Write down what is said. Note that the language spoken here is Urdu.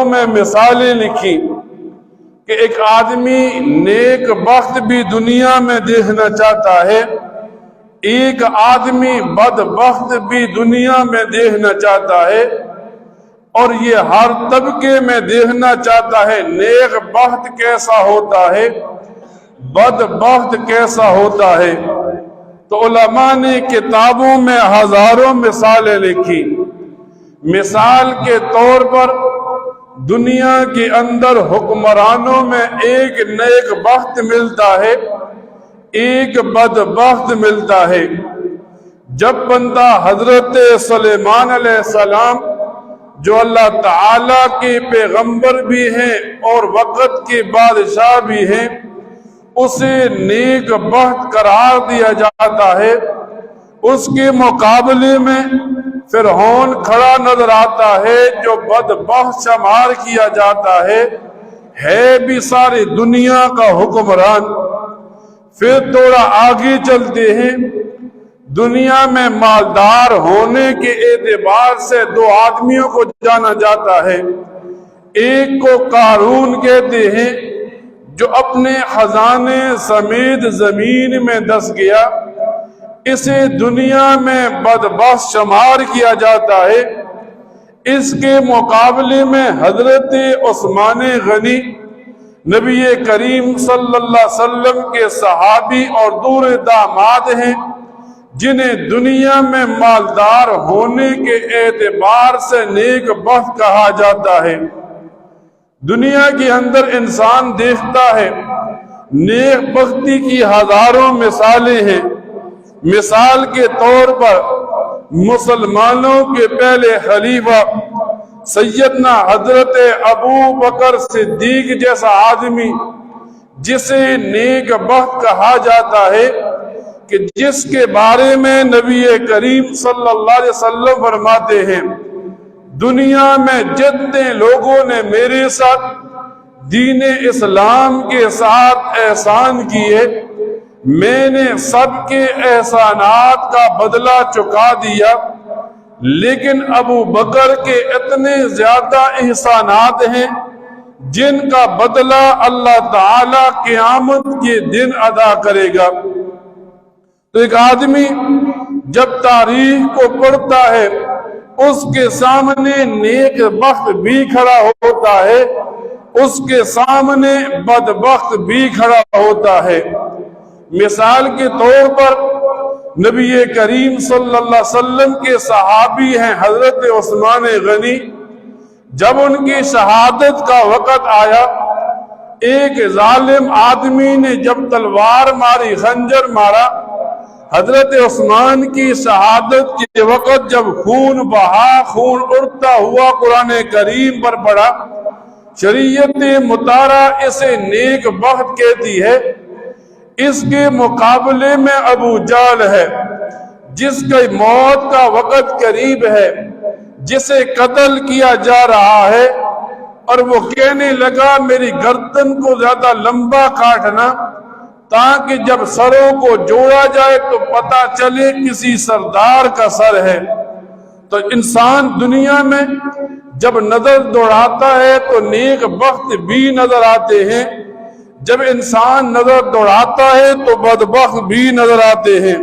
میں مثالیں لکھی کہ ایک آدمی نیک بخت بھی دنیا میں دیکھنا چاہتا ہے، ایک آدمی بدبخت بھی دنیا میں دیکھنا چاہتا ہے، اور یہ ہر طبقے میں دیکھنا چاہتا ہے نیک بخت کیسا ہوتا ہے، بدبخت کیسا ہوتا ہے۔ تو علماء نے کتابوں میں ہزاروں مثالیں لکھی۔ مثال کے طور پر دنیا کے اندر حکمرانوں میں ایک نیک بخت ملتا ہے، ایک بدبخت ملتا ہے۔ جب بندہ حضرت سلیمان علیہ السلام جو اللہ تعالیٰ کے پیغمبر بھی ہیں اور وقت کے بادشاہ بھی ہیں، اسے نیک بخت قرار دیا جاتا ہے، اس کے مقابلے میں فرعون کھڑا نظر آتا ہے جو بدبخت شمار کیا جاتا ہے بھی ساری دنیا کا حکمران۔ پھر تھوڑا آگے چلتے ہیں، دنیا میں مالدار ہونے کے اعتبار سے دو آدمیوں کو جانا جاتا ہے۔ ایک کو قارون کہتے ہیں جو اپنے خزانے سمیت زمین میں دس گیا، اسے دنیا میں بدبخت شمار کیا جاتا ہے۔ اس کے مقابلے میں حضرت عثمان غنی نبی کریم صلی اللہ علیہ وسلم کے صحابی اور دور داماد ہیں، جنہیں دنیا میں مالدار ہونے کے اعتبار سے نیک بخت کہا جاتا ہے۔ دنیا کے اندر انسان دیکھتا ہے نیک بختی کی ہزاروں مثالیں ہیں۔ مثال کے طور پر مسلمانوں کے پہلے خلیفہ سیدنا حضرت ابو بکر صدیق جیسا آدمی، جسے نیک بخت کہا جاتا ہے، کہ جس کے بارے میں نبی کریم صلی اللہ علیہ وسلم فرماتے ہیں دنیا میں جتنے لوگوں نے میرے ساتھ دین اسلام کے ساتھ احسان کیے، میں نے سب کے احسانات کا بدلہ چکا دیا، لیکن ابو بکر کے اتنے زیادہ احسانات ہیں جن کا بدلہ اللہ تعالی قیامت کے دن ادا کرے گا۔ تو ایک آدمی جب تاریخ کو پڑھتا ہے، اس کے سامنے نیک بخت بھی کھڑا ہوتا ہے، اس کے سامنے بدبخت بھی کھڑا ہوتا ہے۔ مثال کے طور پر نبی کریم صلی اللہ علیہ وسلم کے صحابی ہیں حضرت عثمان غنی، جب ان کی شہادت کا وقت آیا، ایک ظالم آدمی نے جب تلوار ماری، خنجر مارا، حضرت عثمان کی شہادت کے وقت جب خون بہا، خون اڑتا ہوا قرآن کریم پر پڑا، شریعت مطالعہ اسے نیک بخت کہتی ہے۔ اس کے مقابلے میں ابو جہل ہے، جس کی موت کا وقت قریب ہے، جسے قتل کیا جا رہا ہے، اور وہ کہنے لگا میری گردن کو زیادہ لمبا کاٹنا تاکہ جب سروں کو جوڑا جائے تو پتہ چلے کسی سردار کا سر ہے۔ تو انسان دنیا میں جب نظر دوڑاتا ہے تو نیک بخت بھی نظر آتے ہیں، جب انسان نظر دوڑاتا ہے تو بدبخت بھی نظر آتے ہیں۔